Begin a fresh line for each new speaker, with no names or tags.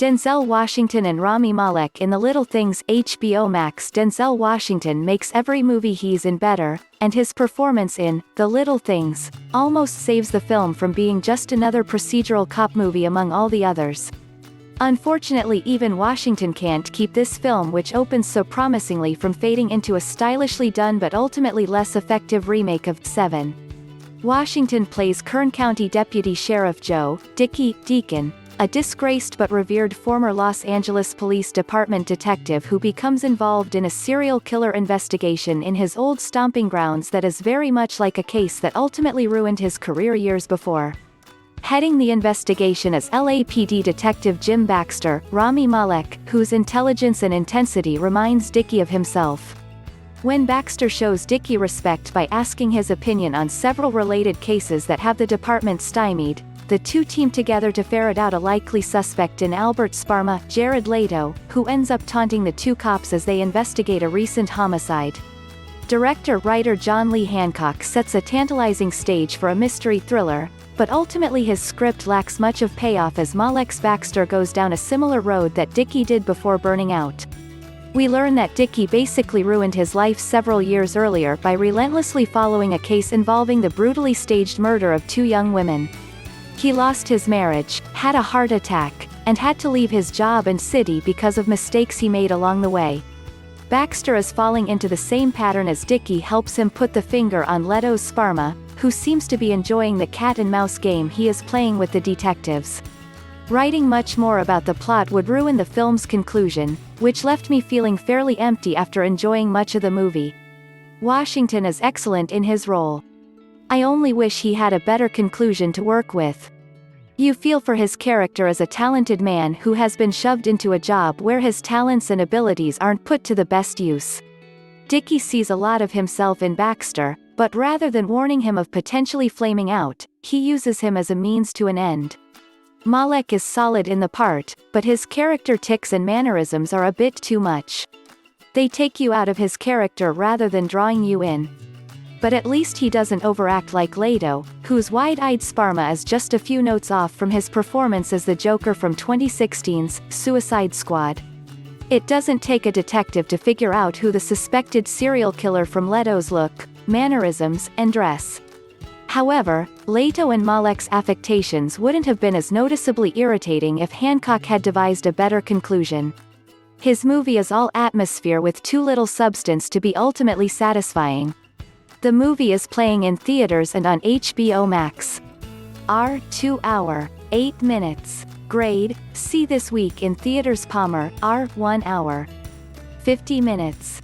Denzel Washington and Rami Malek in The Little Things. HBO Max. Denzel Washington makes every movie he's in better, and his performance in The Little Things almost saves the film from being just another procedural cop movie among all the others. Unfortunately, even Washington can't keep this film, which opens so promisingly, from fading into a stylishly done but ultimately less effective remake of Seven. Washington plays Kern County Deputy Sheriff Joe Deke, Deacon, a disgraced but revered former Los Angeles Police Department detective who becomes involved in a serial killer investigation in his old stomping grounds that is very much like a case that ultimately ruined his career years before. Heading the investigation is LAPD Detective Jim Baxter, Rami Malek, whose intelligence and intensity reminds Deke of himself. When Baxter shows Deke respect by asking his opinion on several related cases that have the department stymied, the two team together to ferret out a likely suspect in Albert Sparma, Jared Leto, who ends up taunting the two cops as they investigate a recent homicide. Director-writer John Lee Hancock sets a tantalizing stage for a mystery thriller, but ultimately his script lacks much of payoff as Malek's Baxter goes down a similar road that Deke did before burning out. We learn that Deke basically ruined his life several years earlier by relentlessly following a case involving the brutally staged murder of two young women. He lost his marriage, had a heart attack, and had to leave his job and city because of mistakes he made along the way. Baxter is falling into the same pattern as Deke helps him put the finger on Leto's Sparma, who seems to be enjoying the cat-and-mouse game he is playing with the detectives. Writing much more about the plot would ruin the film's conclusion, which left me feeling fairly empty after enjoying much of the movie. Washington is excellent in his role. I only wish he had a better conclusion to work with. You feel for his character as a talented man who has been shoved into a job where his talents and abilities aren't put to the best use. Deke sees a lot of himself in Baxter, but rather than warning him of potentially flaming out, he uses him as a means to an end. Malek is solid in the part, but his character tics and mannerisms are a bit too much. They take you out of his character rather than drawing you in. But at least he doesn't overact like Leto, whose wide-eyed Sparma is just a few notes off from his performance as the Joker from 2016's Suicide Squad. It doesn't take a detective to figure out who the suspected serial killer from Leto's look, mannerisms, and dress. However, Leto and Malek's affectations wouldn't have been as noticeably irritating if Hancock had devised a better conclusion. His movie is all atmosphere with too little substance to be ultimately satisfying. The movie is playing in theaters and on HBO Max. R 2 hour, 8 minutes. Grade, C this week in TheatersPalmer, R 1 hour, 50 minutes.